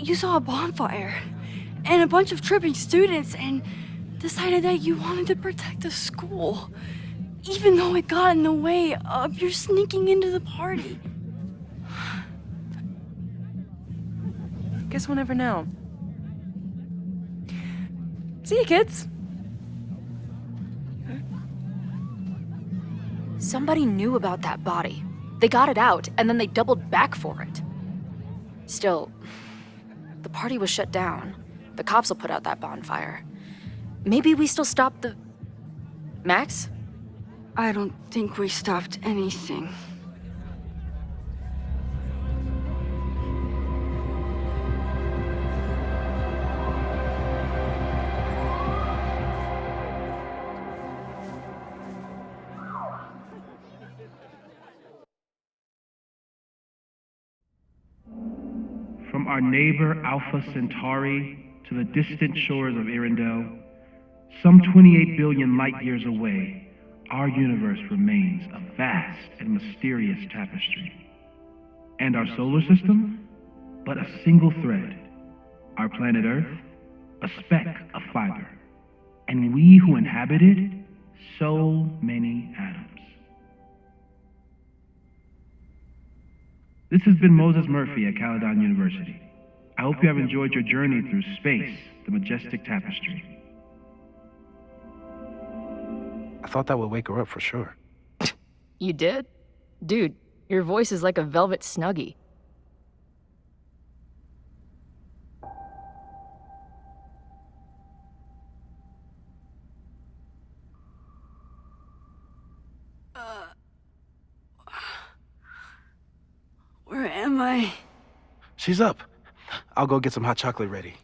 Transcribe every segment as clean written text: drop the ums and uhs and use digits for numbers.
you saw a bonfire and a bunch of tripping students and decided that you wanted to protect the school, even though it got in the way of your sneaking into the party. Guess we'll never know. See you, kids. Somebody knew about that body. They got it out, and then they doubled back for it. Still, the party was shut down. The cops will put out that bonfire. Maybe we still stopped the... Max? I don't think we stopped anything. From our neighbor Alpha Centauri to the distant shores of Arendelle, some 28 billion light-years away, our universe remains a vast and mysterious tapestry. And our solar system? But a single thread. Our planet Earth? A speck of fiber. And we who inhabit it? So many atoms. This has been Moses Murphy at Caledon University. I hope you have enjoyed your journey through space, the majestic tapestry. I thought that would wake her up for sure. You did? Dude, your voice is like a velvet snuggie. Where am I? She's up. I'll go get some hot chocolate ready.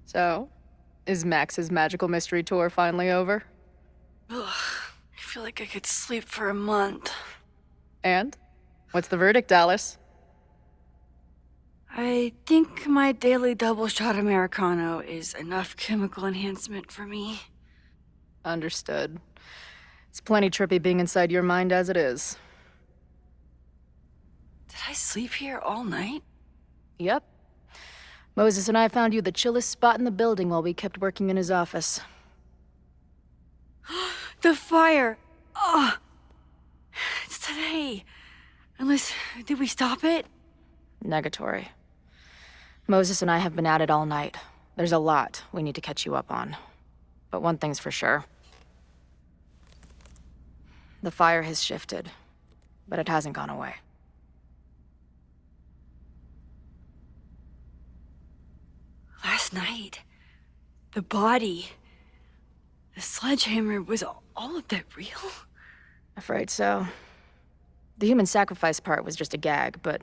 So, is Max's magical mystery tour finally over? Ugh, I feel like I could sleep for a month. And? What's the verdict, Alice? I think my daily double shot Americano is enough chemical enhancement for me. Understood. It's plenty trippy being inside your mind as it is. Did I sleep here all night? Yep. Moses and I found you the chillest spot in the building while we kept working in his office. The fire! Ugh! It's today. Unless, did we stop it? Negatory. Moses and I have been at it all night. There's a lot we need to catch you up on. But one thing's for sure. The fire has shifted, but it hasn't gone away. Last night, the body, the sledgehammer, was all of that real? Afraid so. The human sacrifice part was just a gag, but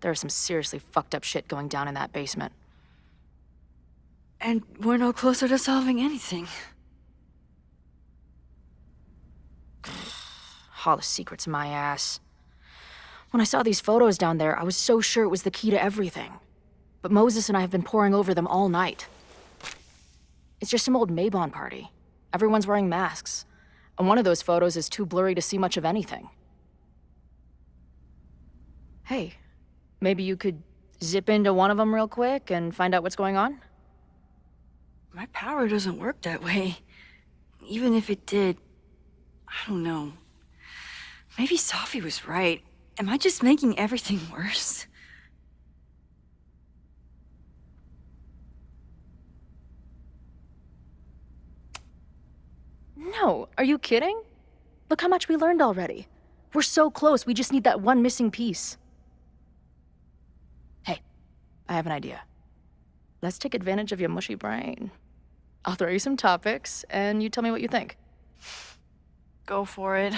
there's some seriously fucked up shit going down in that basement. And we're no closer to solving anything. All the secrets, my ass. When I saw these photos down there, I was so sure it was the key to everything. But Moses and I have been poring over them all night. It's just some old Mabon party. Everyone's wearing masks. And one of those photos is too blurry to see much of anything. Hey, maybe you could zip into one of them real quick and find out what's going on? My power doesn't work that way. Even if it did, I don't know. Maybe Sophie was right. Am I just making everything worse? No, are you kidding? Look how much we learned already. We're so close, we just need that one missing piece. Hey, I have an idea. Let's take advantage of your mushy brain. I'll throw you some topics, and you tell me what you think. Go for it.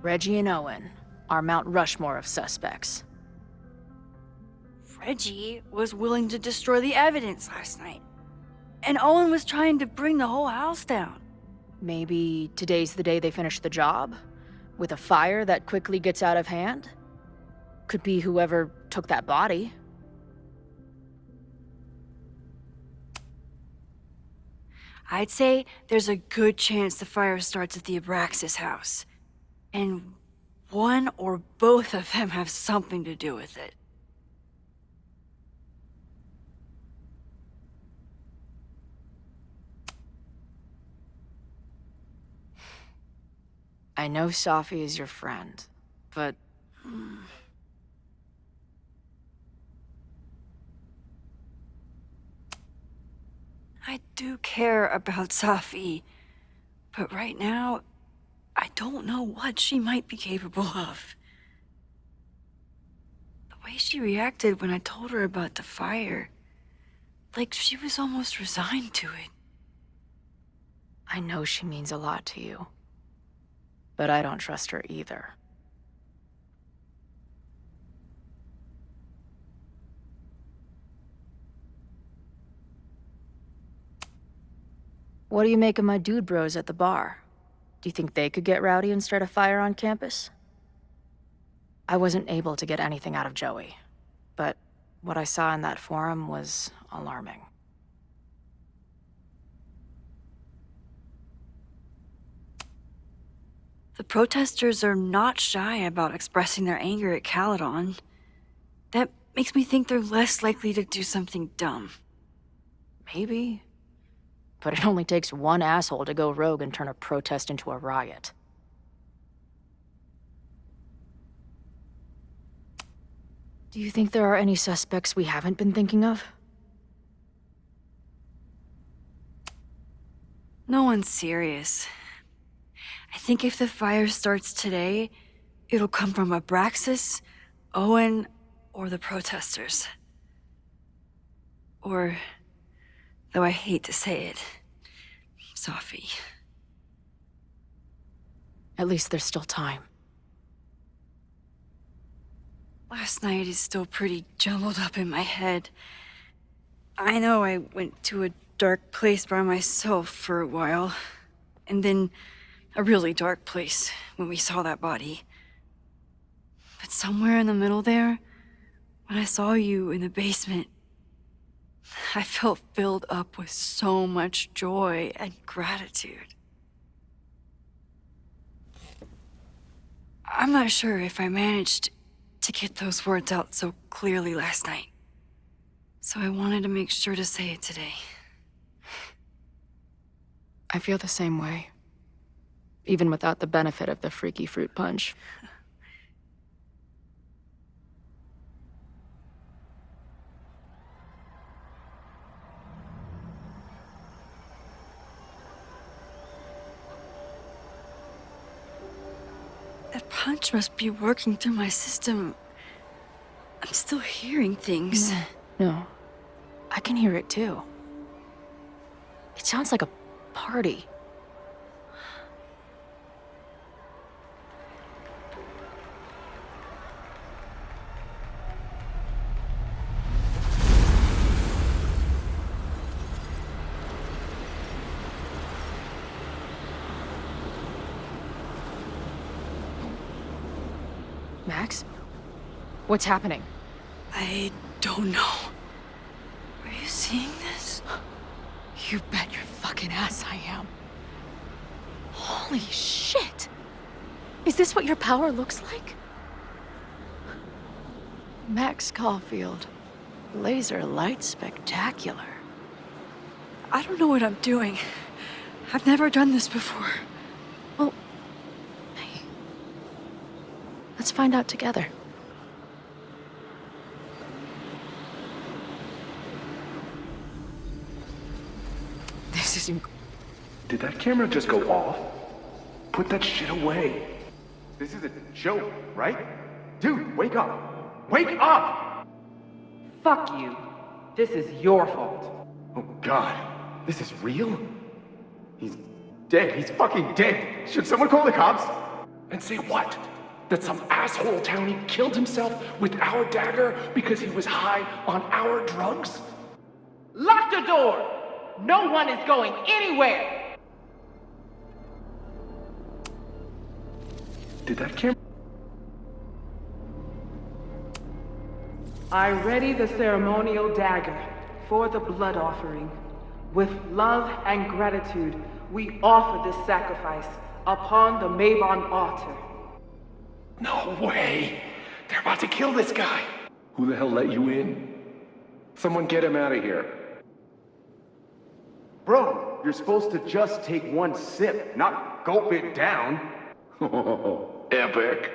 Reggie and Owen are Mount Rushmore of suspects. Reggie was willing to destroy the evidence last night. And Owen was trying to bring the whole house down. Maybe today's the day they finish the job? With a fire that quickly gets out of hand? Could be whoever took that body. I'd say there's a good chance the fire starts at the Abraxas house. And one or both of them have something to do with it. I know Safi is your friend, but... I do care about Safi, but right now, I don't know what she might be capable of. The way she reacted when I told her about the fire, like she was almost resigned to it. I know she means a lot to you. But I don't trust her either. What do you make of my dude bros at the bar? Do you think they could get rowdy and start a fire on campus? I wasn't able to get anything out of Joey, but what I saw in that forum was alarming. The protesters are not shy about expressing their anger at Caledon. That makes me think they're less likely to do something dumb. Maybe. But it only takes one asshole to go rogue and turn a protest into a riot. Do you think there are any suspects we haven't been thinking of? No one's serious. I think if the fire starts today, it'll come from Abraxas, Owen, or the protesters. Or, though I hate to say it, Safi. At least there's still time. Last night is still pretty jumbled up in my head. I know I went to a dark place by myself for a while, and then a really dark place when we saw that body. But somewhere in the middle there, when I saw you in the basement, I felt filled up with so much joy and gratitude. I'm not sure if I managed to get those words out so clearly last night. So I wanted to make sure to say it today. I feel the same way. Even without the benefit of the freaky fruit punch. That punch must be working through my system. I'm still hearing things. No. I can hear it too. It sounds like a party. Max? What's happening? I don't know. Are you seeing this? You bet your fucking ass I am. Holy shit! Is this what your power looks like? Max Caulfield. Laser light spectacular. I don't know what I'm doing. I've never done this before. Well, hey. Let's find out together. This is Did that camera just go off? Put that shit away. This is a joke, right? Dude, wake up! Wake up! Fuck you. This is your fault. Oh god, this is real? He's dead. He's fucking dead. Should someone call the cops? And say what? That some asshole townie killed himself with our dagger because he was high on our drugs? Lock the door! No one is going anywhere! Did that camera? I ready the ceremonial dagger for the blood offering. With love and gratitude, we offer this sacrifice upon the Mabon altar. No way! They're about to kill this guy! Who the hell let you in? Someone get him out of here. Bro, you're supposed to just take one sip, not gulp it down. Oh, epic.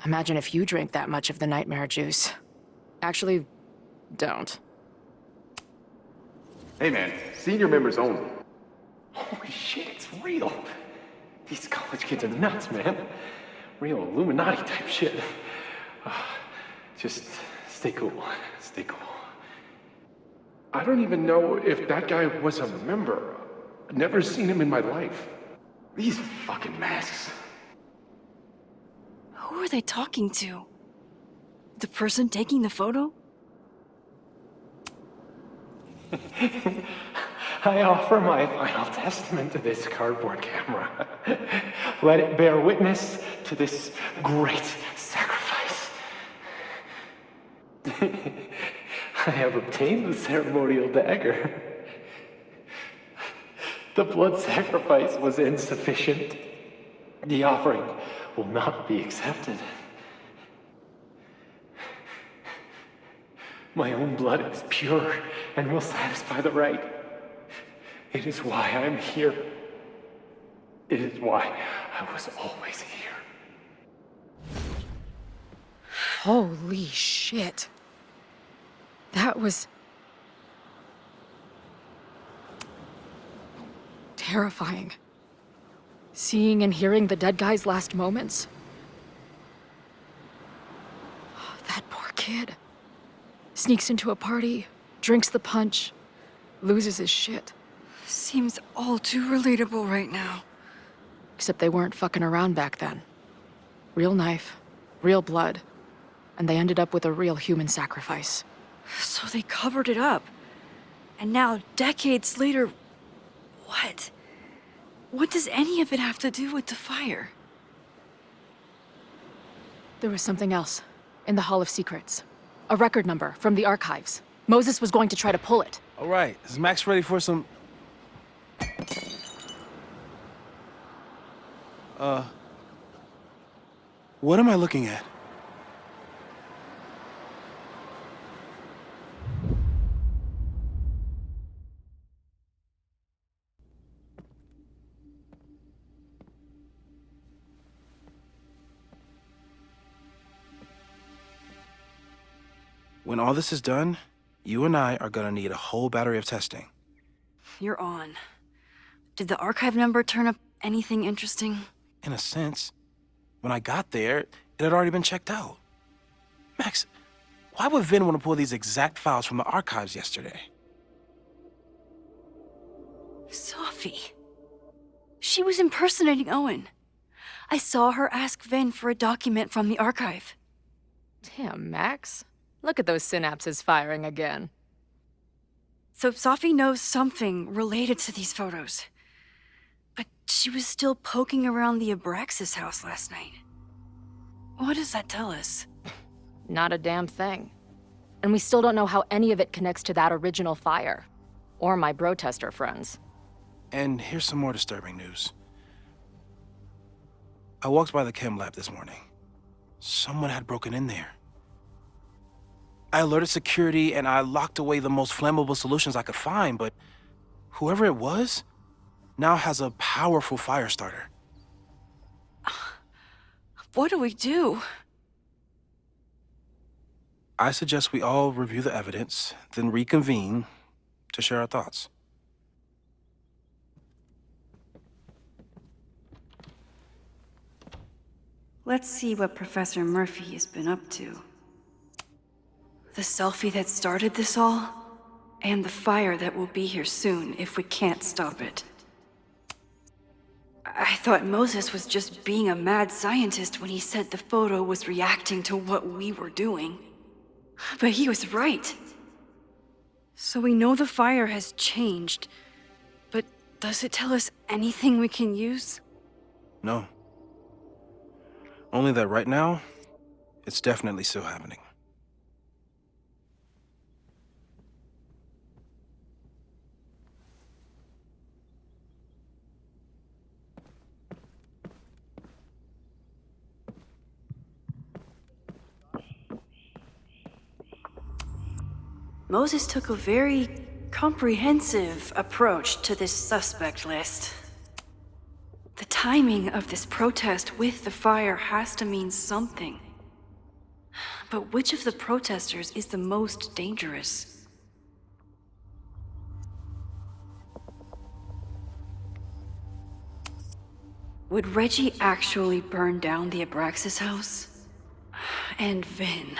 Imagine if you drank that much of the nightmare juice. Actually, don't. Hey man, senior members only. Holy shit, it's real. These college kids are nuts, man. Real Illuminati type shit. Just stay cool. Stay cool. I don't even know if that guy was a member. I've never seen him in my life. These fucking masks. Who are they talking to? The person taking the photo? I offer my final testament to this cardboard camera. Let it bear witness to this great sacrifice. I have obtained the ceremonial dagger. The blood sacrifice was insufficient. The offering will not be accepted. My own blood is pure and will satisfy the rite. It is why I'm here. It is why I was always here. Holy shit. That was... terrifying. Seeing and hearing the dead guy's last moments. That poor kid. Sneaks into a party, drinks the punch, loses his shit. Seems all too relatable right now. Except they weren't fucking around back then. Real knife, real blood, and they ended up with a real human sacrifice. So they covered it up. And now, decades later, what? What does any of it have to do with the fire? There was something else in the Hall of Secrets. A record number from the archives. Moses was going to try to pull it. All right, is Max ready for some... What am I looking at? When all this is done, you and I are gonna need a whole battery of testing. You're on. Did the archive number turn up anything interesting? In a sense. When I got there, it had already been checked out. Max, why would Vin want to pull these exact files from the archives yesterday? Sophie. She was impersonating Owen. I saw her ask Vin for a document from the archive. Damn, Max. Look at those synapses firing again. So Sophie knows something related to these photos. But she was still poking around the Abraxas house last night. What does that tell us? Not a damn thing. And we still don't know how any of it connects to that original fire. Or my bro-tester friends. And here's some more disturbing news. I walked by the chem lab this morning. Someone had broken in there. I alerted security and I locked away the most flammable solutions I could find, but whoever it was now has a powerful fire starter. What do we do? I suggest we all review the evidence, then reconvene to share our thoughts. Let's see what Professor Murphy has been up to. The selfie that started this all, and the fire that will be here soon if we can't stop it. I thought Moses was just being a mad scientist when he said the photo was reacting to what we were doing. But he was right. So we know the fire has changed, but does it tell us anything we can use? No. Only that right now, it's definitely still happening. Moses took a very comprehensive approach to this suspect list. The timing of this protest with the fire has to mean something. But which of the protesters is the most dangerous? Would Reggie actually burn down the Abraxas house? And Vin.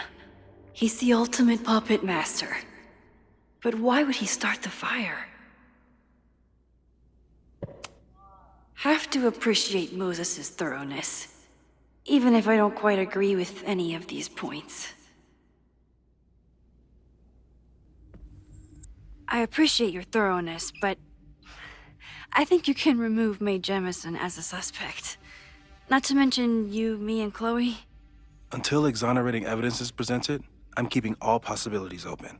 He's the ultimate puppet master. But why would he start the fire? Have to appreciate Moses' thoroughness, even if I don't quite agree with any of these points. I appreciate your thoroughness, but I think you can remove Mae Jemison as a suspect. Not to mention you, me, and Chloe. Until exonerating evidence is presented, I'm keeping all possibilities open.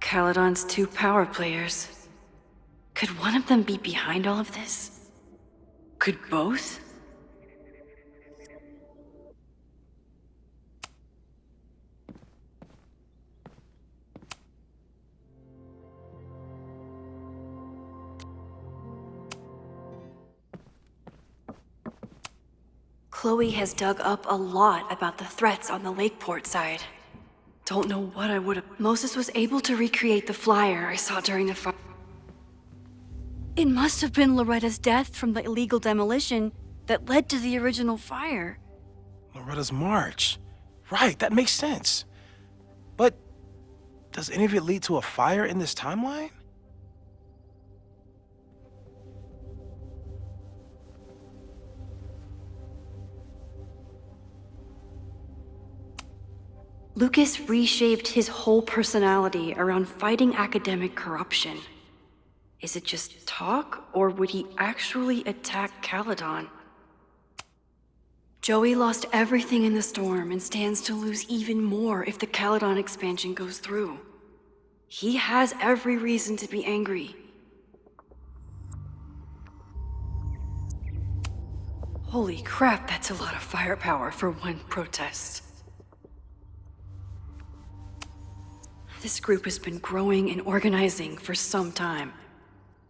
Caledon's 2 power players. Could one of them be behind all of this? Could both? Chloe has dug up a lot about the threats on the Lakeport side. Don't know what I would have. Moses was able to recreate the flyer I saw during the fire. It must have been Loretta's death from the illegal demolition that led to the original fire. Loretta's march. Right, that makes sense. But does any of it lead to a fire in this timeline? Lucas reshaped his whole personality around fighting academic corruption. Is it just talk, or would he actually attack Caledon? Joey lost everything in the storm and stands to lose even more if the Caledon expansion goes through. He has every reason to be angry. Holy crap, that's a lot of firepower for one protest. This group has been growing and organizing for some time,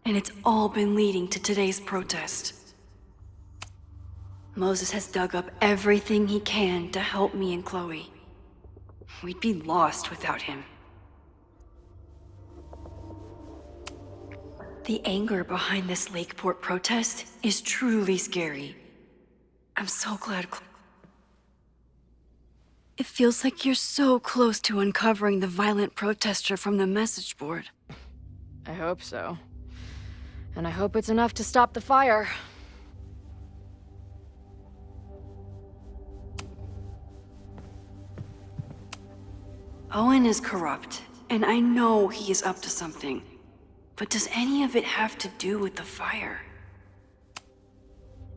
and it's all been leading to today's protest. Moses has dug up everything he can to help me and Chloe. We'd be lost without him. The anger behind this Lakeport protest is truly scary. I'm so glad It feels like you're so close to uncovering the violent protester from the message board. I hope so. And I hope it's enough to stop the fire. Owen is corrupt, and I know he is up to something. But does any of it have to do with the fire?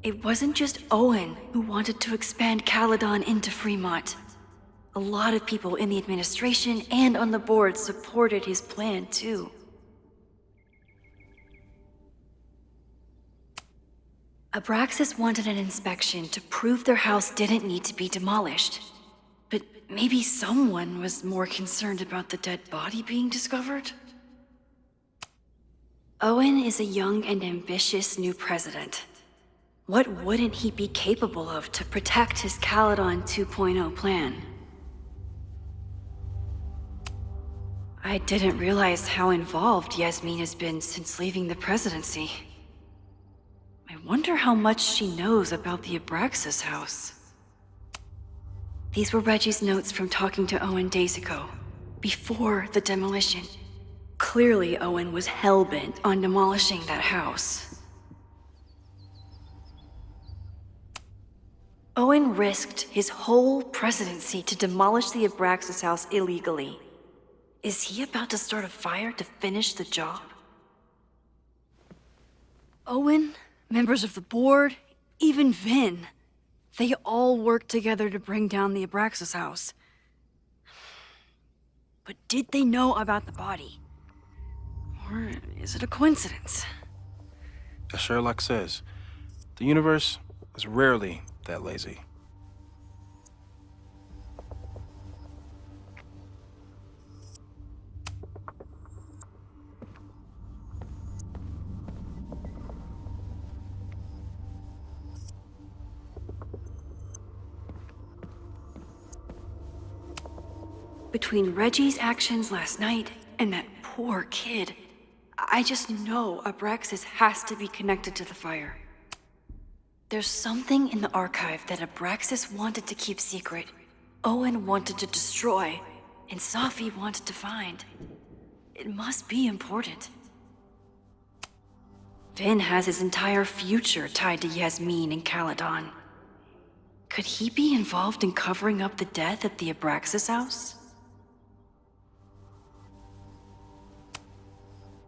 It wasn't just Owen who wanted to expand Caledon into Fremont. A lot of people in the administration and on the board supported his plan, too. Abraxas wanted an inspection to prove their house didn't need to be demolished. But maybe someone was more concerned about the dead body being discovered? Owen is a young and ambitious new president. What wouldn't he be capable of to protect his Caledon 2.0 plan? I didn't realize how involved Yasmin has been since leaving the presidency. I wonder how much she knows about the Abraxas house. These were Reggie's notes from talking to Owen days ago, before the demolition. Clearly, Owen was hell-bent on demolishing that house. Owen risked his whole presidency to demolish the Abraxas house illegally. Is he about to start a fire to finish the job? Owen, members of the board, even Vin. They all worked together to bring down the Abraxas house. But did they know about the body? Or is it a coincidence? As Sherlock says, the universe is rarely that lazy. Between Reggie's actions last night and that poor kid, I just know Abraxas has to be connected to the fire. There's something in the archive that Abraxas wanted to keep secret, Owen wanted to destroy, and Safi wanted to find. It must be important. Vin has his entire future tied to Yasmin and Caledon. Could he be involved in covering up the death at the Abraxas house?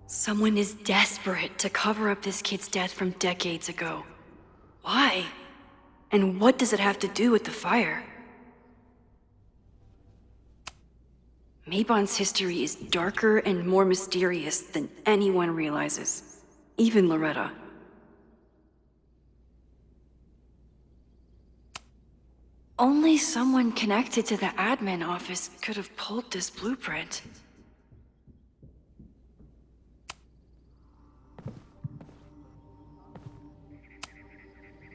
Someone is desperate to cover up this kid's death from decades ago. Why? And what does it have to do with the fire? Mabon's history is darker and more mysterious than anyone realizes, even Loretta. Only someone connected to the admin office could have pulled this blueprint.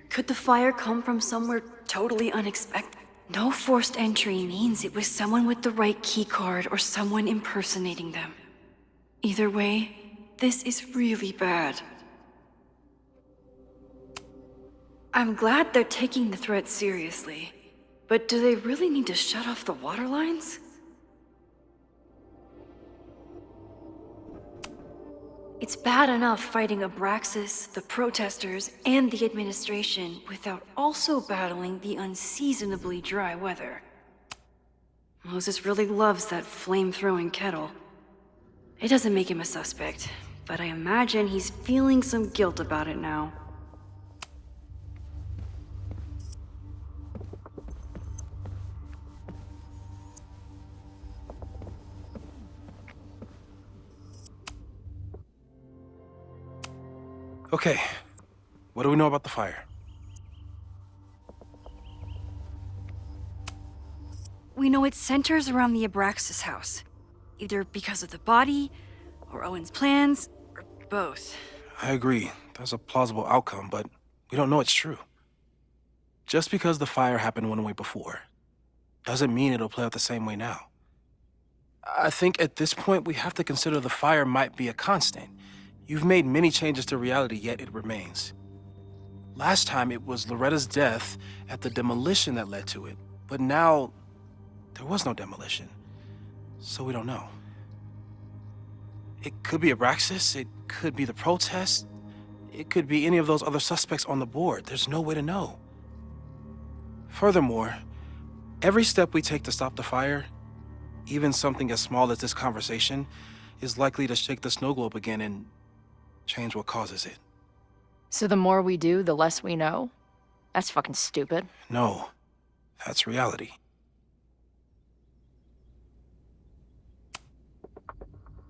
Could the fire come from somewhere totally unexpected? No forced entry means it was someone with the right keycard or someone impersonating them. Either way, this is really bad. I'm glad they're taking the threat seriously, but do they really need to shut off the water lines? It's bad enough fighting Abraxas, the protesters, and the administration without also battling the unseasonably dry weather. Moses really loves that flame-throwing kettle. It doesn't make him a suspect, but I imagine he's feeling some guilt about it now. Okay, what do we know about the fire? We know it centers around the Abraxas house, either because of the body, or Owen's plans, or both. I agree, that's a plausible outcome, but we don't know it's true. Just because the fire happened one way before, doesn't mean it'll play out the same way now. I think at this point we have to consider the fire might be a constant. You've made many changes to reality, yet it remains. Last time it was Loretta's death at the demolition that led to it, but now there was no demolition, so we don't know. It could be Abraxas, it could be the protest, it could be any of those other suspects on the board. There's no way to know. Furthermore, every step we take to stop the fire, even something as small as this conversation, is likely to shake the snow globe again and change what causes it. So the more we do, the less we know? That's fucking stupid. No, that's reality.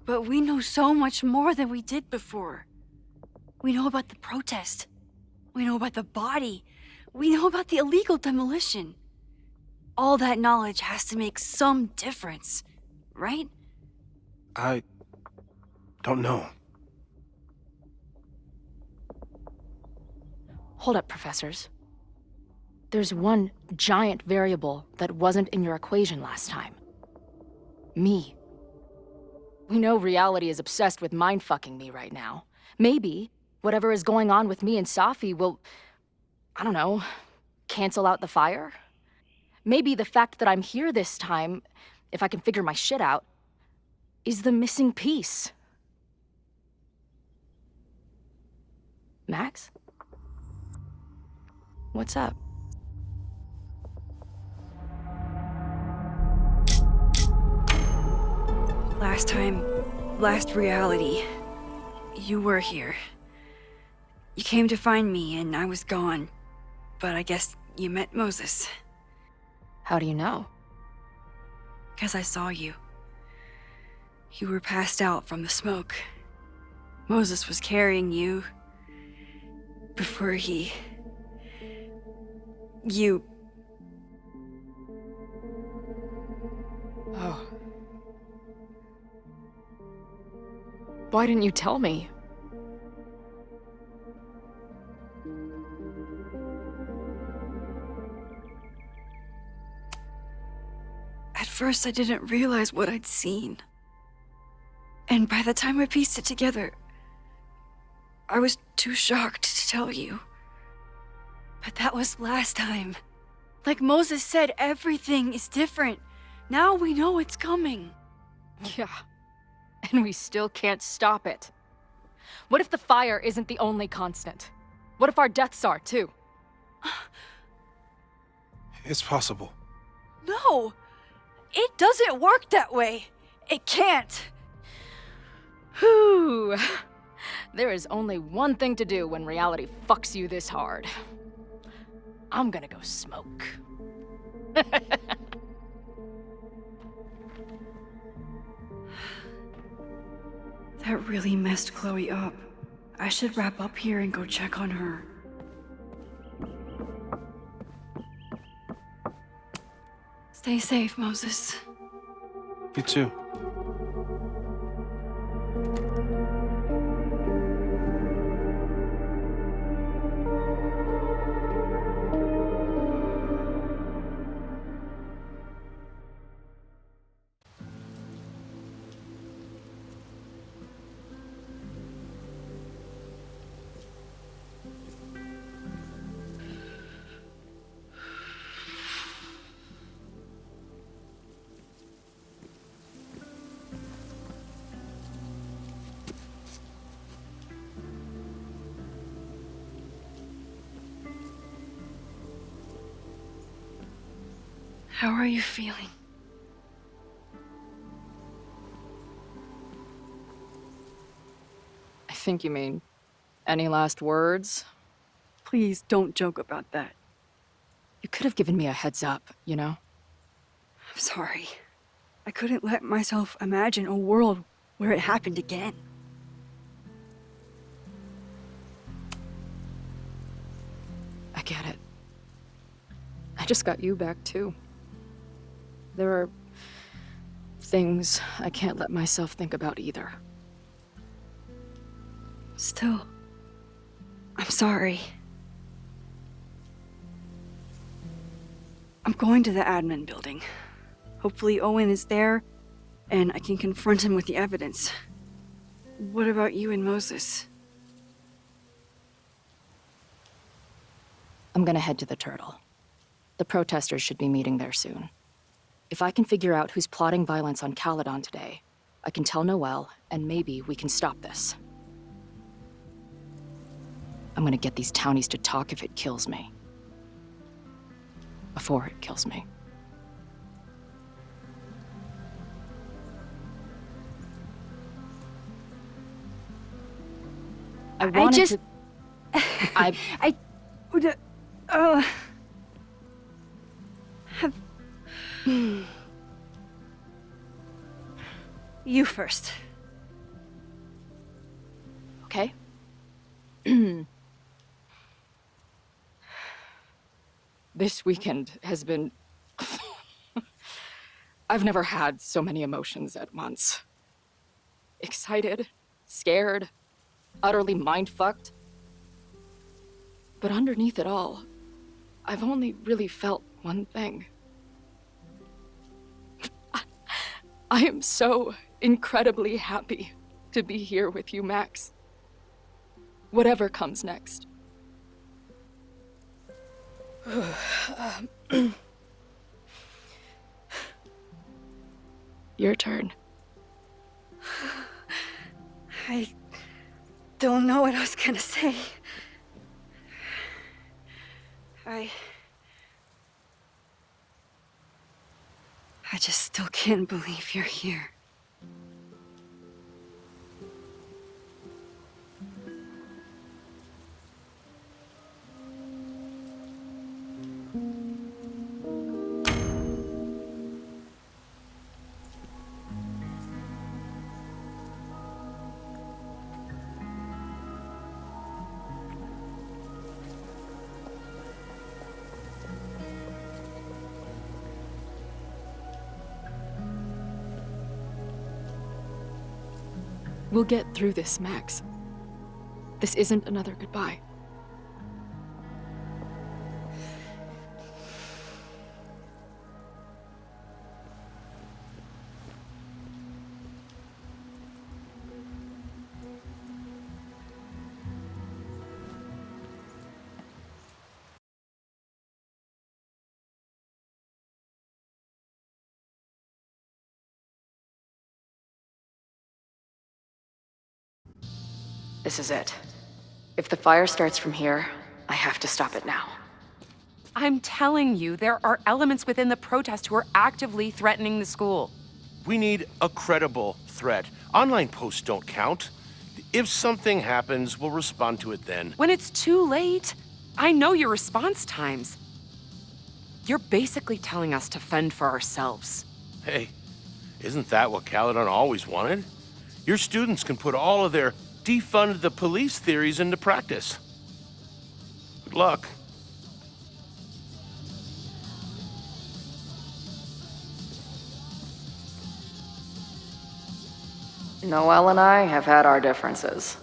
But we know so much more than we did before. We know about the protest. We know about the body. We know about the illegal demolition. All that knowledge has to make some difference, right? I don't know. Hold up, professors. There's one giant variable that wasn't in your equation last time. Me. We know reality is obsessed with mind-fucking me right now. Maybe whatever is going on with me and Safi will, I don't know, cancel out the fire? Maybe the fact that I'm here this time, if I can figure my shit out, is the missing piece. Max? What's up? Last reality, you were here. You came to find me, and I was gone. But I guess you met Moses. How do you know? 'Cause I saw you. You were passed out from the smoke. Moses was carrying you before he... You... Oh. Why didn't you tell me? At first, I didn't realize what I'd seen. And by the time I pieced it together, I was too shocked to tell you. But that was last time. Like Moses said, everything is different. Now we know it's coming. Yeah. And we still can't stop it. What if the fire isn't the only constant? What if our deaths are, too? It's possible. No! It doesn't work that way. It can't. Whew. There is only one thing to do when reality fucks you this hard. I'm gonna go smoke. That really messed Chloe up. I should wrap up here and go check on her. Stay safe, Moses. You too. How are you feeling? I think you mean, any last words? Please don't joke about that. You could have given me a heads up, you know? I'm sorry. I couldn't let myself imagine a world where it happened again. I get it. I just got you back, too. There are things I can't let myself think about either. Still, I'm sorry. I'm going to the admin building. Hopefully Owen is there, and I can confront him with the evidence. What about you and Moses? I'm gonna head to the Turtle. The protesters should be meeting there soon. If I can figure out who's plotting violence on Caledon today, I can tell Noelle, and maybe we can stop this. I'm gonna get these townies to talk if it kills me. Before it kills me. I wanted to... I would, have... You first. Okay. This weekend has been... I've never had so many emotions at once. Excited, scared, utterly mind-fucked. But underneath it all, I've only really felt one thing. I am so incredibly happy to be here with you, Max. Whatever comes next. Your turn. I don't know what I was gonna say. I just still can't believe you're here. We'll get through this, Max. This isn't another goodbye. This is it. If the fire starts from here, I have to stop it now. I'm telling you, there are elements within the protest who are actively threatening the school. We need a credible threat. Online posts don't count. If something happens, we'll respond to it then. When it's too late, I know your response times. You're basically telling us to fend for ourselves. Hey, isn't that what Caledon always wanted? Your students can put all of their defund the police theories into practice. Good luck. Noelle and I have had our differences,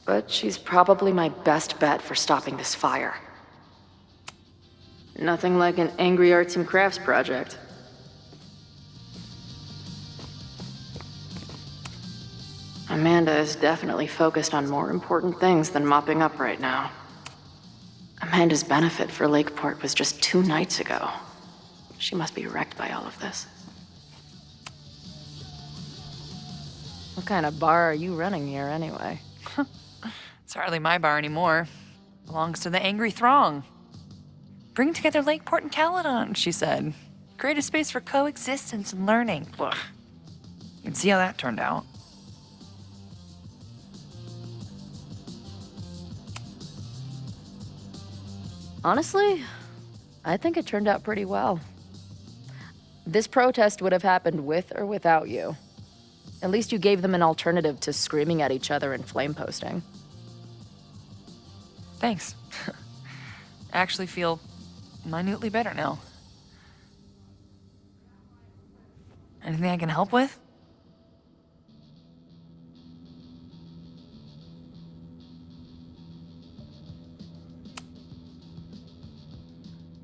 but she's probably my best bet for stopping this fire. Nothing like an angry arts and crafts project. Amanda is definitely focused on more important things than mopping up right now. Amanda's benefit for Lakeport was just 2 nights ago. She must be wrecked by all of this. What kind of bar are you running here, anyway? It's hardly my bar anymore. Belongs to the angry throng. Bring together Lakeport and Caledon, she said. Create a space for coexistence and learning. Ugh. You can see how that turned out. Honestly, I think it turned out pretty well. This protest would have happened with or without you. At least you gave them an alternative to screaming at each other and flame posting. Thanks. I actually feel minutely better now. Anything I can help with?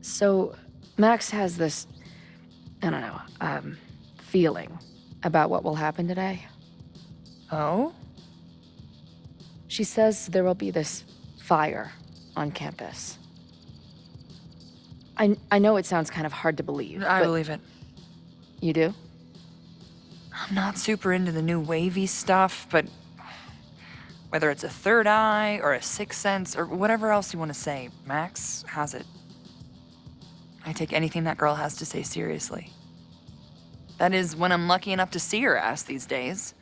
So, Max has this, I don't know, feeling about what will happen today. Oh? She says there will be this fire on campus. I know it sounds kind of hard to believe. I but believe it. You do? I'm not super into the new wavy stuff, but whether it's a third eye or a sixth sense or whatever else you want to say, Max has it. I take anything that girl has to say seriously. That is, when I'm lucky enough to see her ass these days.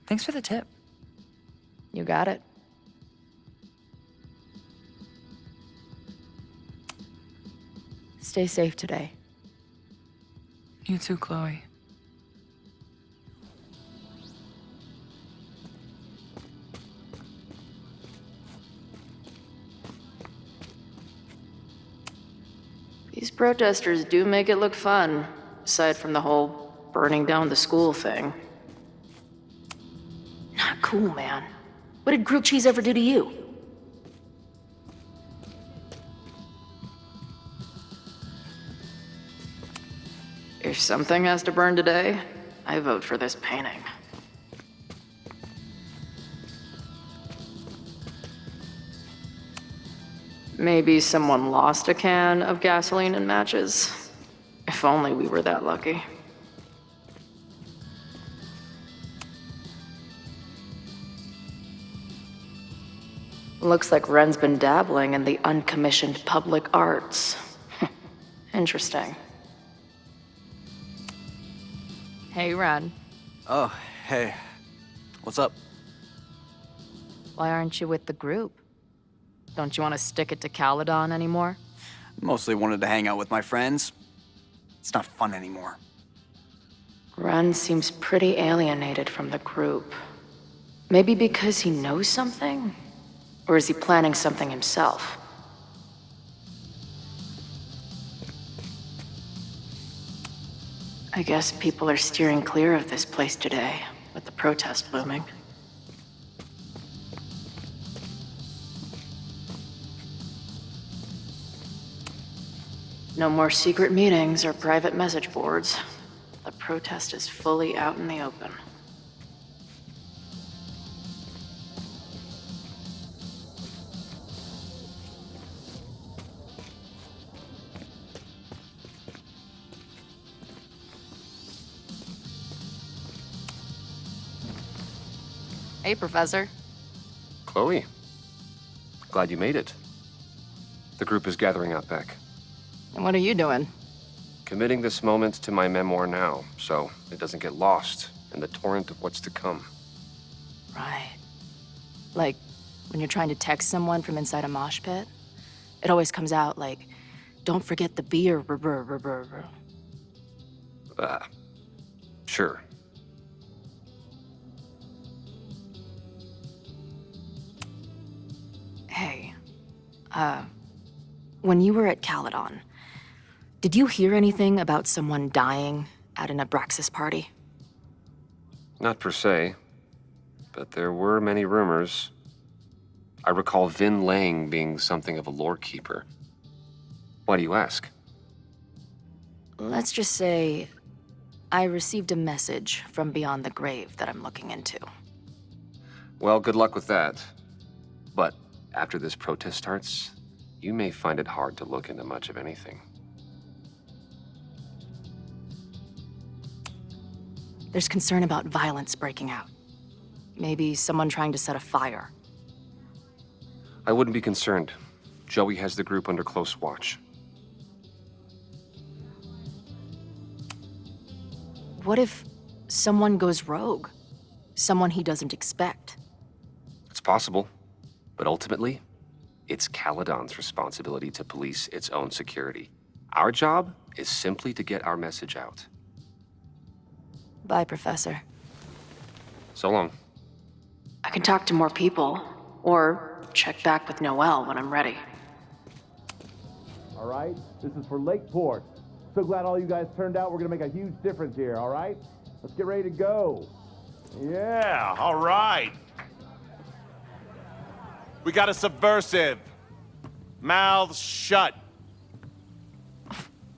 Thanks for the tip. You got it. Stay safe today. You too, Chloe. These protesters do make it look fun, aside from the whole burning down the school thing. Not cool, man. What did grilled cheese ever do to you? If something has to burn today, I vote for this painting. Maybe someone lost a can of gasoline and matches. If only we were that lucky. Looks like Ren's been dabbling in the uncommissioned public arts. Interesting. Hey, Ren. Oh, hey. What's up? Why aren't you with the group? Don't you want to stick it to Caledon anymore? Mostly wanted to hang out with my friends. It's not fun anymore. Ren seems pretty alienated from the group. Maybe because he knows something? Or is he planning something himself? I guess people are steering clear of this place today, with the protest looming. No more secret meetings or private message boards. The protest is fully out in the open. Hey, Professor. Chloe, glad you made it. The group is gathering out back. And what are you doing? Committing this moment to my memoir now, so it doesn't get lost in the torrent of what's to come. Right. Like, when you're trying to text someone from inside a mosh pit, it always comes out like, don't forget the beer, Sure. Hey, when you were at Caledon, did you hear anything about someone dying at an Abraxas party? Not per se, but there were many rumors. I recall Vin Lang being something of a lore keeper. Why do you ask? Let's just say I received a message from beyond the grave that I'm looking into. Well, good luck with that. But after this protest starts, you may find it hard to look into much of anything. There's concern about violence breaking out. Maybe someone trying to set a fire. I wouldn't be concerned. Joey has the group under close watch. What if someone goes rogue? Someone he doesn't expect? It's possible, but ultimately, it's Caledon's responsibility to police its own security. Our job is simply to get our message out. Bye, Professor. So long. I can talk to more people, or check back with Noelle when I'm ready. All right, this is for Lakeport. So glad all you guys turned out. We're gonna make a huge difference here, all right? Let's get ready to go. Yeah, all right. We got a subversive. Mouths shut.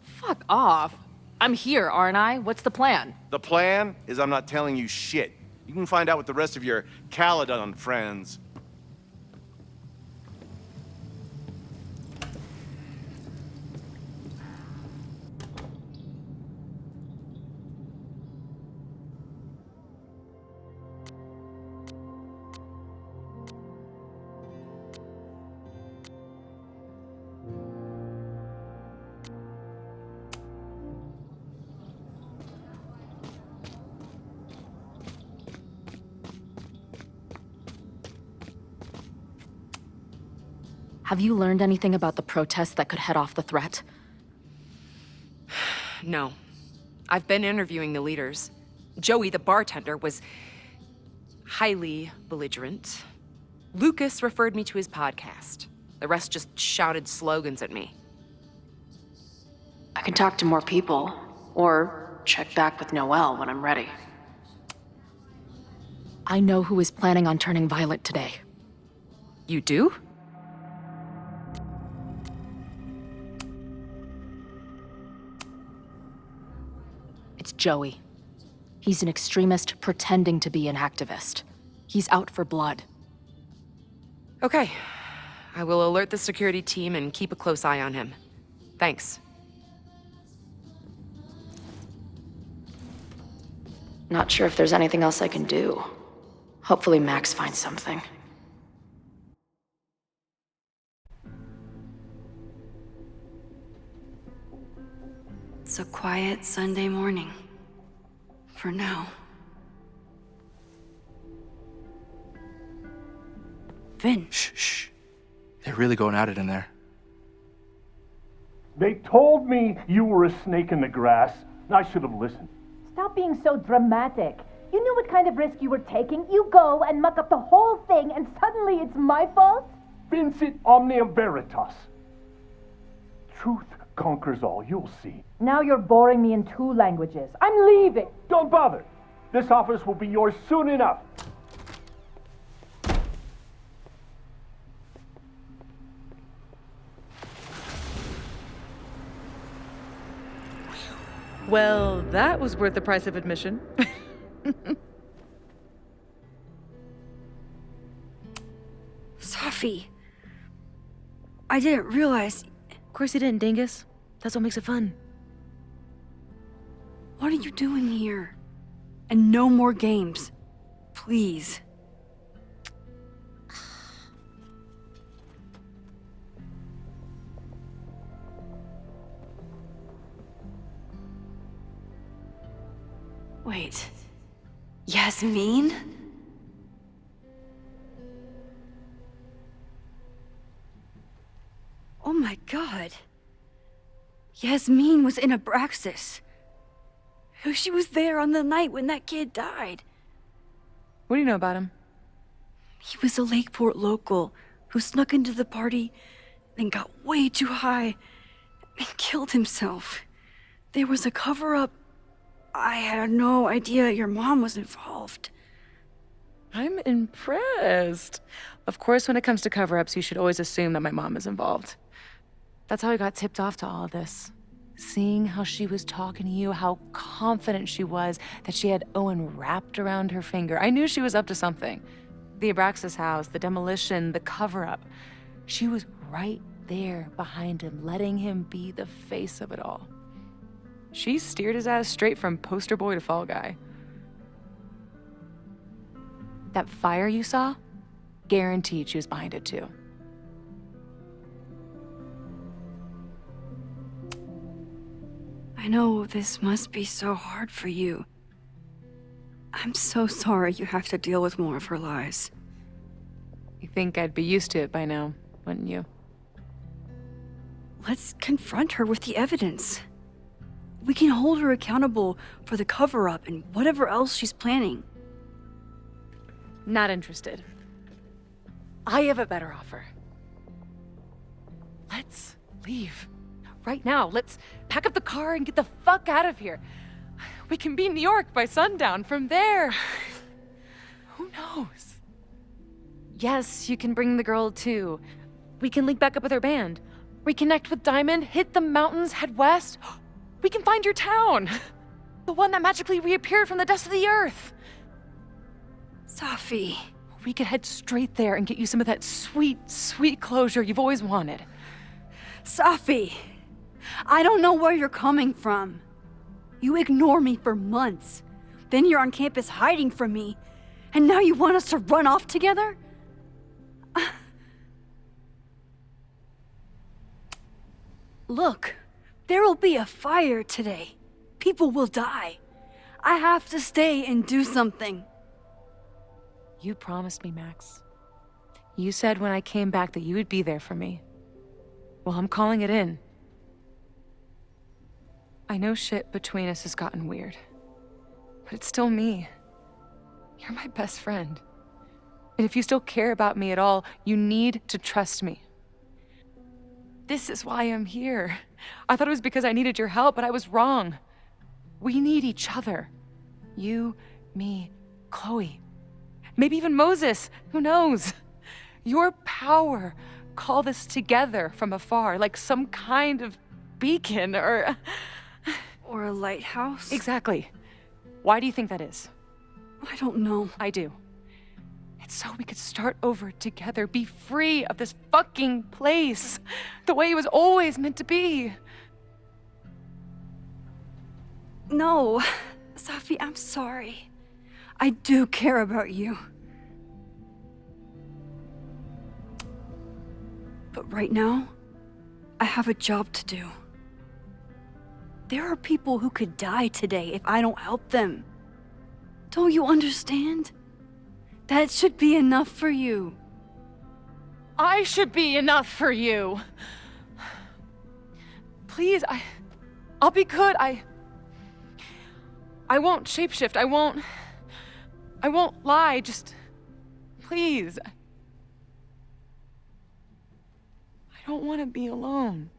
Fuck off. I'm here, aren't I? What's the plan? The plan is I'm not telling you shit. You can find out with the rest of your Caledon friends. Have you learned anything about the protests that could head off the threat? No. I've been interviewing the leaders. Joey, the bartender, was highly belligerent. Lucas referred me to his podcast. The rest just shouted slogans at me. I can talk to more people, or check back with Noelle when I'm ready. I know who is planning on turning violent today. You do? It's Joey. He's an extremist pretending to be an activist. He's out for blood. Okay. I will alert the security team and keep a close eye on him. Thanks. Not sure if there's anything else I can do. Hopefully Max finds something. It's a quiet Sunday morning. For now. Vin. Shh. They're really going at it in there. They told me you were a snake in the grass. I should have listened. Stop being so dramatic. You knew what kind of risk you were taking. You go and muck up the whole thing, and suddenly it's my fault? Vincit omnia veritas. Truth conquers all. You'll see. Now you're boring me in 2 languages. I'm leaving. Don't bother. This office will be yours soon enough. Well, that was worth the price of admission. Sophie, I didn't realize. Of course you didn't, dingus. That's what makes it fun. What are you doing here? And no more games. Please. Wait. Yasmin? Oh my god. Yasmin was in Abraxas. She was there on the night when that kid died. What do you know about him? He was a Lakeport local who snuck into the party, then got way too high and killed himself. There was a cover-up. I had no idea your mom was involved. I'm impressed. Of course, when it comes to cover-ups, you should always assume that my mom is involved. That's how I got tipped off to all of this. Seeing how she was talking to you, how confident she was that she had Owen wrapped around her finger. I knew she was up to something. The Abraxas house, the demolition, the cover-up. She was right there behind him, letting him be the face of it all. She steered his ass straight from poster boy to fall guy. That fire you saw? Guaranteed she was behind it too. I know this must be so hard for you. I'm so sorry you have to deal with more of her lies. You think I'd be used to it by now, wouldn't you? Let's confront her with the evidence. We can hold her accountable for the cover-up and whatever else she's planning. Not interested. I have a better offer. Let's leave. Right now, let's pack up the car and get the fuck out of here. We can be in New York by sundown. From there, who knows? Yes, you can bring the girl too. We can link back up with our band. Reconnect with Diamond, hit the mountains, head west. We can find your town. The one that magically reappeared from the dust of the earth. Sophie. We could head straight there and get you some of that sweet, sweet closure you've always wanted. Sophie, I don't know where you're coming from. You ignore me for months. Then you're on campus hiding from me. And now you want us to run off together? Look, there will be a fire today. People will die. I have to stay and do something. You promised me, Max. You said when I came back that you would be there for me. Well, I'm calling it in. I know shit between us has gotten weird, but it's still me. You're my best friend. And if you still care about me at all, you need to trust me. This is why I'm here. I thought it was because I needed your help, but I was wrong. We need each other. You, me, Chloe. Maybe even Moses. Who knows? Your power called us together from afar, like some kind of beacon or a lighthouse? Exactly. Why do you think that is? I don't know. I do. It's so we could start over together, be free of this fucking place, the way it was always meant to be. No, Sophie, I'm sorry. I do care about you. But right now, I have a job to do. There are people who could die today if I don't help them. Don't you understand? That should be enough for you. I should be enough for you. Please, I'll be good. I won't shapeshift. I won't lie. Just please. I don't want to be alone.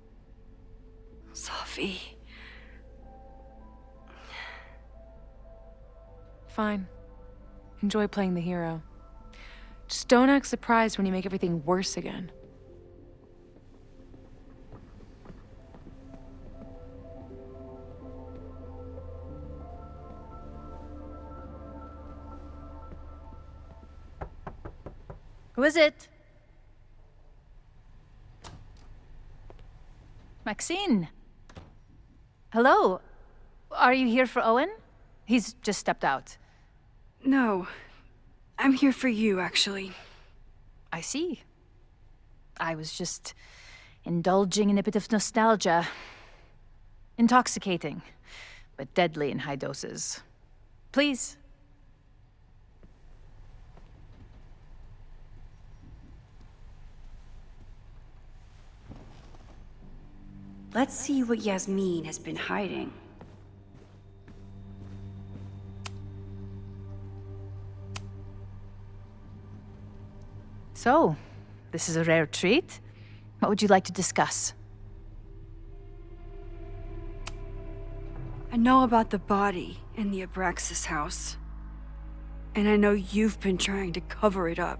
Sophie. Fine. Enjoy playing the hero. Just don't act surprised when you make everything worse again. Who is it? Maxine. Hello. Are you here for Owen? He's just stepped out. No. I'm here for you, actually. I see. I was just indulging in a bit of nostalgia. Intoxicating, but deadly in high doses. Please. Let's see what Yasmin has been hiding. So, this is a rare treat. What would you like to discuss? I know about the body in the Abraxas house. And I know you've been trying to cover it up.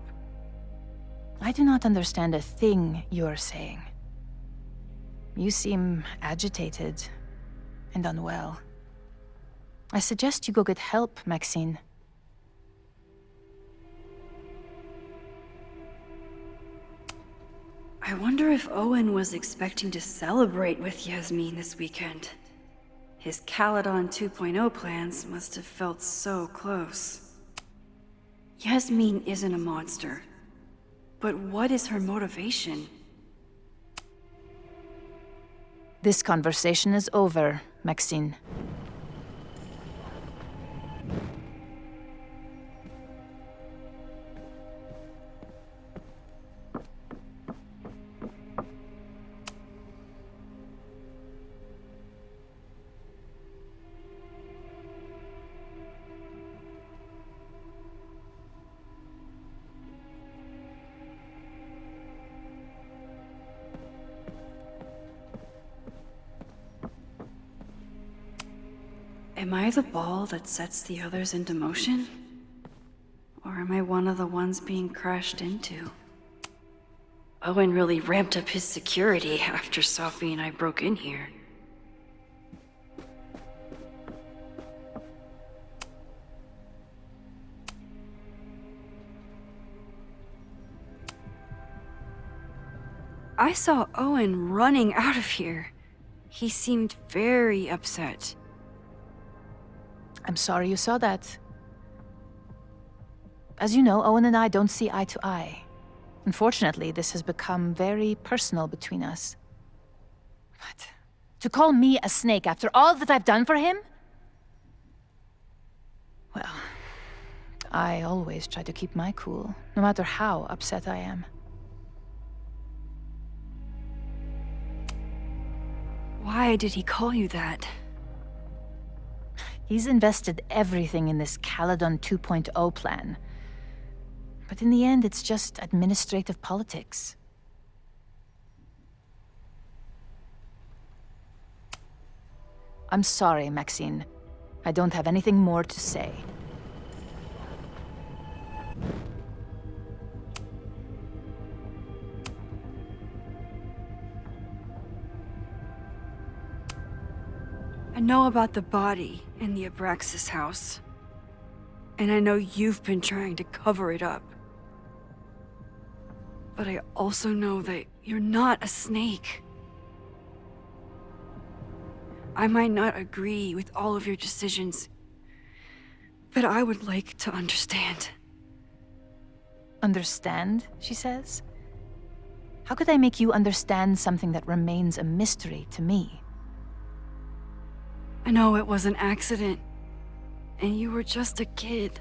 I do not understand a thing you are saying. You seem agitated and unwell. I suggest you go get help, Maxine. I wonder if Owen was expecting to celebrate with Yasmin this weekend. His Caledon 2.0 plans must have felt so close. Yasmin isn't a monster. But what is her motivation? This conversation is over, Maxine. Am I the ball that sets the others into motion? Or am I one of the ones being crashed into? Owen really ramped up his security after Sophie and I broke in here. I saw Owen running out of here. He seemed very upset. I'm sorry you saw that. As you know, Owen and I don't see eye to eye. Unfortunately, this has become very personal between us. But to call me a snake after all that I've done for him? Well, I always try to keep my cool, no matter how upset I am. Why did he call you that? He's invested everything in this Caledon 2.0 plan. But in the end, it's just administrative politics. I'm sorry, Maxine. I don't have anything more to say. I know about the body in the Abraxas house. And I know you've been trying to cover it up. But I also know that you're not a snake. I might not agree with all of your decisions, but I would like to understand. Understand, she says? How could I make you understand something that remains a mystery to me? I know it was an accident, and you were just a kid.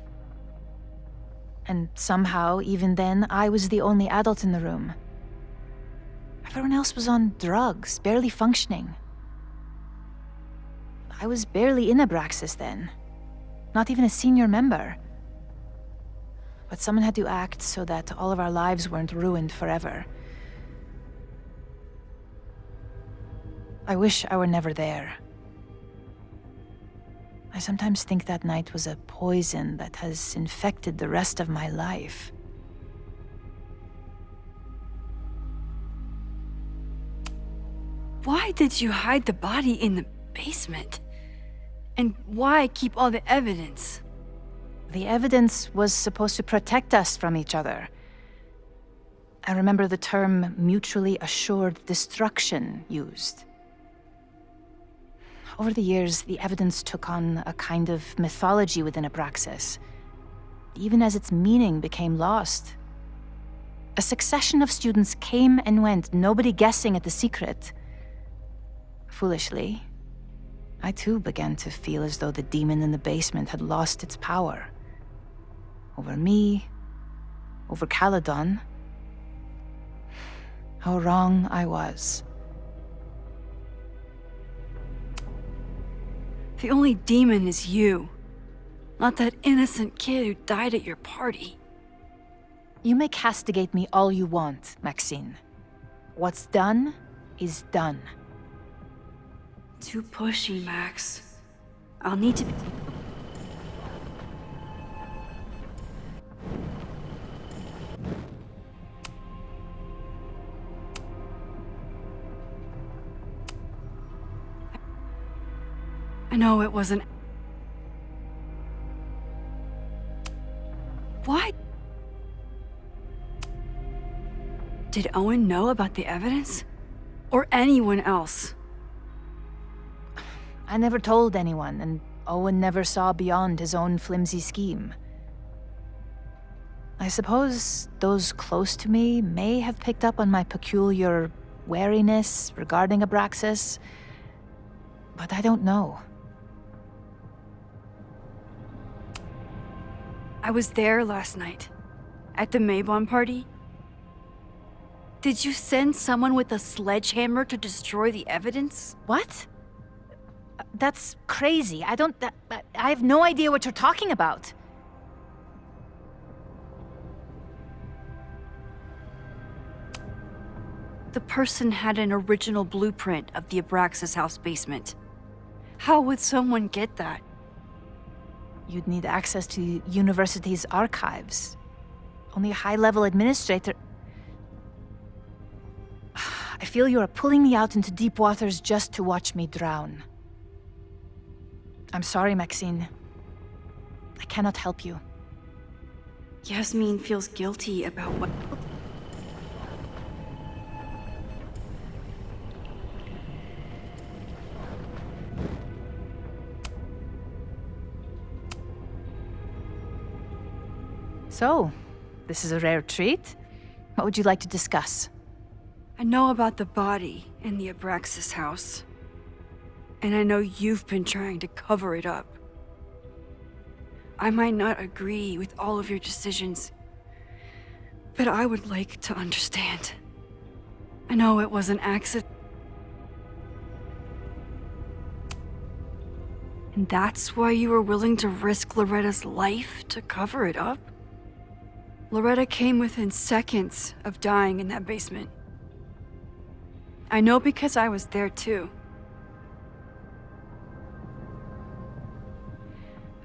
And somehow, even then, I was the only adult in the room. Everyone else was on drugs, barely functioning. I was barely in Abraxas then. Not even a senior member. But someone had to act so that all of our lives weren't ruined forever. I wish I were never there. I sometimes think that night was a poison that has infected the rest of my life. Why did you hide the body in the basement? And why keep all the evidence? The evidence was supposed to protect us from each other. I remember the term mutually assured destruction used. Over the years, the evidence took on a kind of mythology within Abraxas, even as its meaning became lost. A succession of students came and went, nobody guessing at the secret. Foolishly, I too began to feel as though the demon in the basement had lost its power. Over me, over Caledon. How wrong I was. The only demon is you, not that innocent kid who died at your party. You may castigate me all you want, Maxine. What's done is done. Too pushy, Max. I'll need to be... I know it wasn't... Why? Did Owen know about the evidence? Or anyone else? I never told anyone, and Owen never saw beyond his own flimsy scheme. I suppose those close to me may have picked up on my peculiar wariness regarding Abraxas, but I don't know. I was there last night, at the Maybon party. Did you send someone with a sledgehammer to destroy the evidence? What? That's crazy. I have no idea what you're talking about. The person had an original blueprint of the Abraxas house basement. How would someone get that? You'd need access to the university's archives. Only a high-level administrator... I feel you are pulling me out into deep waters just to watch me drown. I'm sorry, Maxine. I cannot help you. Yasmin feels guilty about what... So, this is a rare treat. What would you like to discuss? I know about the body in the Abraxas house. And I know you've been trying to cover it up. I might not agree with all of your decisions, but I would like to understand. I know it was an accident. And that's why you were willing to risk Loretta's life to cover it up? Loretta came within seconds of dying in that basement. I know because I was there too.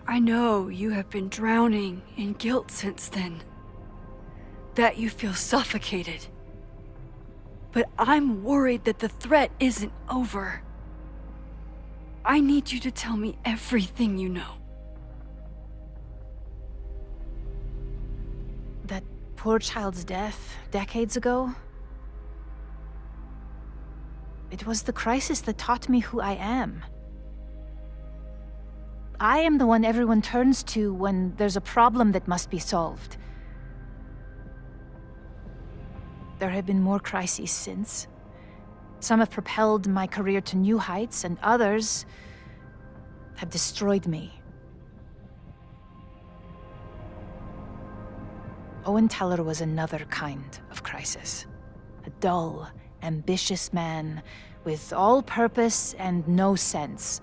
I know you have been drowning in guilt since then. That you feel suffocated. But I'm worried that the threat isn't over. I need you to tell me everything you know. That poor child's death decades ago? It was the crisis that taught me who I am. I am the one everyone turns to when there's a problem that must be solved. There have been more crises since. Some have propelled my career to new heights, and others have destroyed me. Owen Teller was another kind of crisis. A dull, ambitious man with all purpose and no sense.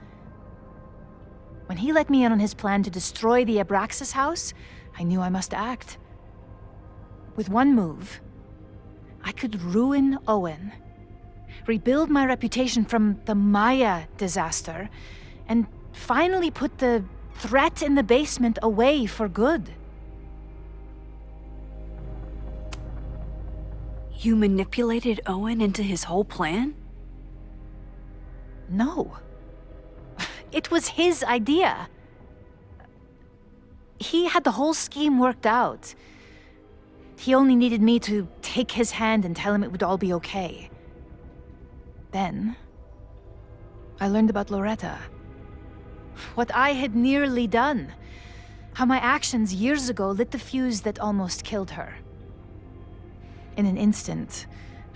When he let me in on his plan to destroy the Abraxas house, I knew I must act. With one move, I could ruin Owen rebuild my reputation from the Maya disaster, and finally put the threat in the basement away for good. You manipulated Owen into his whole plan? No. It was his idea. He had the whole scheme worked out. He only needed me to take his hand and tell him it would all be okay. Then, I learned about Loretta. What I had nearly done. How my actions years ago lit the fuse that almost killed her. In an instant,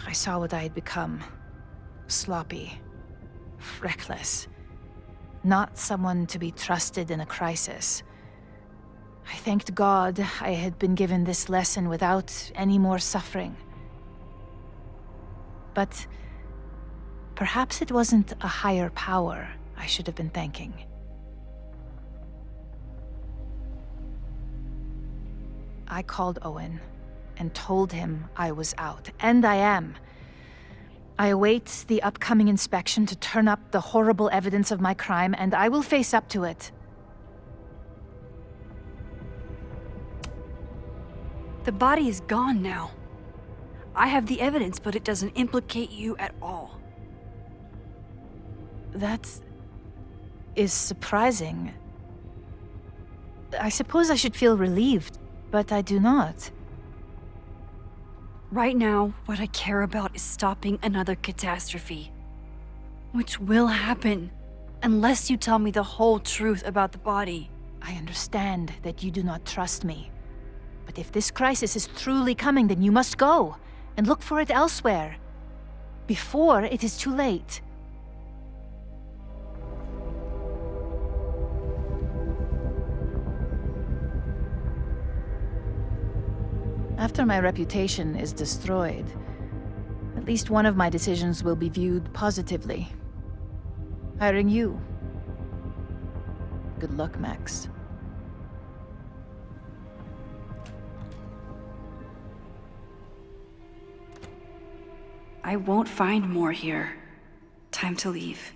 I saw what I had become. Sloppy. Reckless. Not someone to be trusted in a crisis. I thanked God I had been given this lesson without any more suffering. But perhaps it wasn't a higher power I should have been thanking. I called Owen and told him I was out, and I am. I await the upcoming inspection to turn up the horrible evidence of my crime, and I will face up to it. The body is gone now. I have the evidence, but it doesn't implicate you at all. That is surprising. I suppose I should feel relieved, but I do not. Right now, what I care about is stopping another catastrophe. Which will happen, unless you tell me the whole truth about the body. I understand that you do not trust me. But if this crisis is truly coming, then you must go and look for it elsewhere. Before it is too late. After my reputation is destroyed, at least one of my decisions will be viewed positively. Hiring you. Good luck, Max. I won't find more here. Time to leave.